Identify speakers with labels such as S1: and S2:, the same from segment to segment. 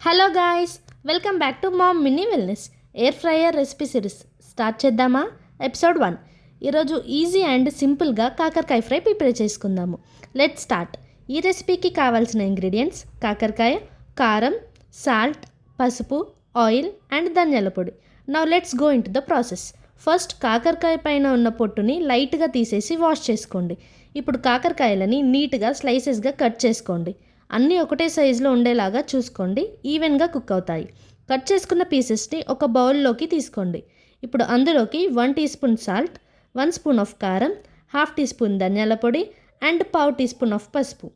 S1: Hello guys, welcome back to mom mini wellness air fryer recipe series. Start చేద్దామా? Episode 1. ఈరోజు easy and సింపుల్గా కాకరకాయ fry prepare చేసుకుందాము. Let start. ఈ రెసిపీకి కావాల్సిన ఇంగ్రీడియంట్స్: కాకరకాయ, కారం, సాల్ట్, పసుపు, ఆయిల్ అండ్ ధనియాల పొడి. Now let's go in to the process. First కాకరకాయ పైన ఉన్న పొట్టుని లైట్గా తీసేసి వాష్ చేసుకోండి. ఇప్పుడు కాకరకాయలని నీట్గా స్లైసెస్గా కట్ చేసుకోండి. అన్నీ ఒకటే సైజులో ఉండేలాగా చూసుకోండి, ఈవెన్గా కుక్ అవుతాయి. కట్ చేసుకున్న పీసెస్ని ఒక బౌల్లోకి తీసుకోండి. ఇప్పుడు అందులోకి 1 teaspoon salt, 1 spoon of కారం, హాఫ్ టీ స్పూన్ ధనియాల పొడి అండ్ పావు టీ స్పూన్ ఆఫ్ పసుపు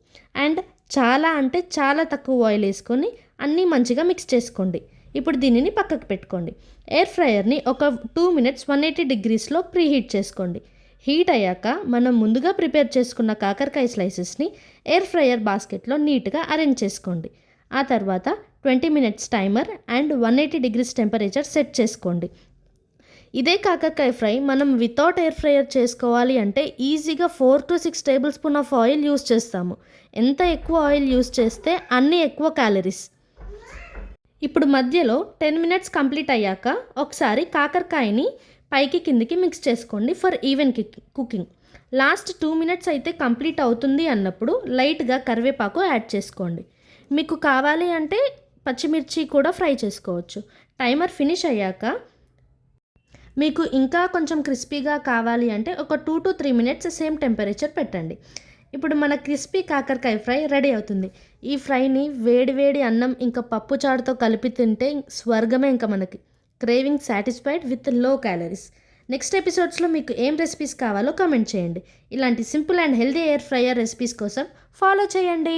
S1: అండ్ చాలా తక్కువ ఆయిల్ వేసుకొని అన్నీ మంచిగా మిక్స్ చేసుకోండి. ఇప్పుడు దీనిని పక్కకు పెట్టుకోండి. ఎయిర్ ఫ్రైయర్ని ఒక 2 minutes 180 degreesలో ప్రీహీట్ చేసుకోండి. హీట్ అయ్యాక మనం ముందుగా ప్రిపేర్ చేసుకున్న కాకరకాయ స్లైసెస్ని ఎయిర్ ఫ్రైయర్ బాస్కెట్లో నీట్గా అరేంజ్ చేసుకోండి. ఆ తర్వాత 20 minutes timer and 180 degrees temperature set చేసుకోండి. ఇదే కాకరకాయ ఫ్రై మనం వితౌట్ ఎయిర్ ఫ్రైయర్ చేసుకోవాలి అంటే ఈజీగా 4 to 6 tablespoon of oil use చేస్తాము. ఎంత ఎక్కువ ఆయిల్ యూస్ చేస్తే అన్ని ఎక్కువ క్యాలరీస్. ఇప్పుడు మధ్యలో 10 minutes కంప్లీట్ అయ్యాక ఒకసారి కాకరకాయని పైకి కిందికి మిక్స్ చేసుకోండి for even cooking. Last 2 minutes అయితే కంప్లీట్ అవుతుంది అన్నప్పుడు లైట్గా కరివేపాకు యాడ్ చేసుకోండి. మీకు కావాలి అంటే పచ్చిమిర్చి కూడా ఫ్రై చేసుకోవచ్చు. టైమర్ ఫినిష్ అయ్యాక మీకు ఇంకా కొంచెం క్రిస్పీగా కావాలి అంటే ఒక 2 to 3 minutes సేమ్ టెంపరేచర్ పెట్టండి. ఇప్పుడు మన క్రిస్పీ కాకరకాయ ఫ్రై రెడీ అవుతుంది. ఈ ఫ్రైని వేడి అన్నం ఇంకా పప్పు చారుతో కలిపి తింటే స్వర్గమే. ఇంకా మనకి craving satisfied with low calories. Next ఎపిసోడ్స్లో మీకు ఏం రెసిపీస్ కావాలో కామెంట్ చేయండి. ఇలాంటి simple and healthy air fryer recipes కోసం ఫాలో చేయండి.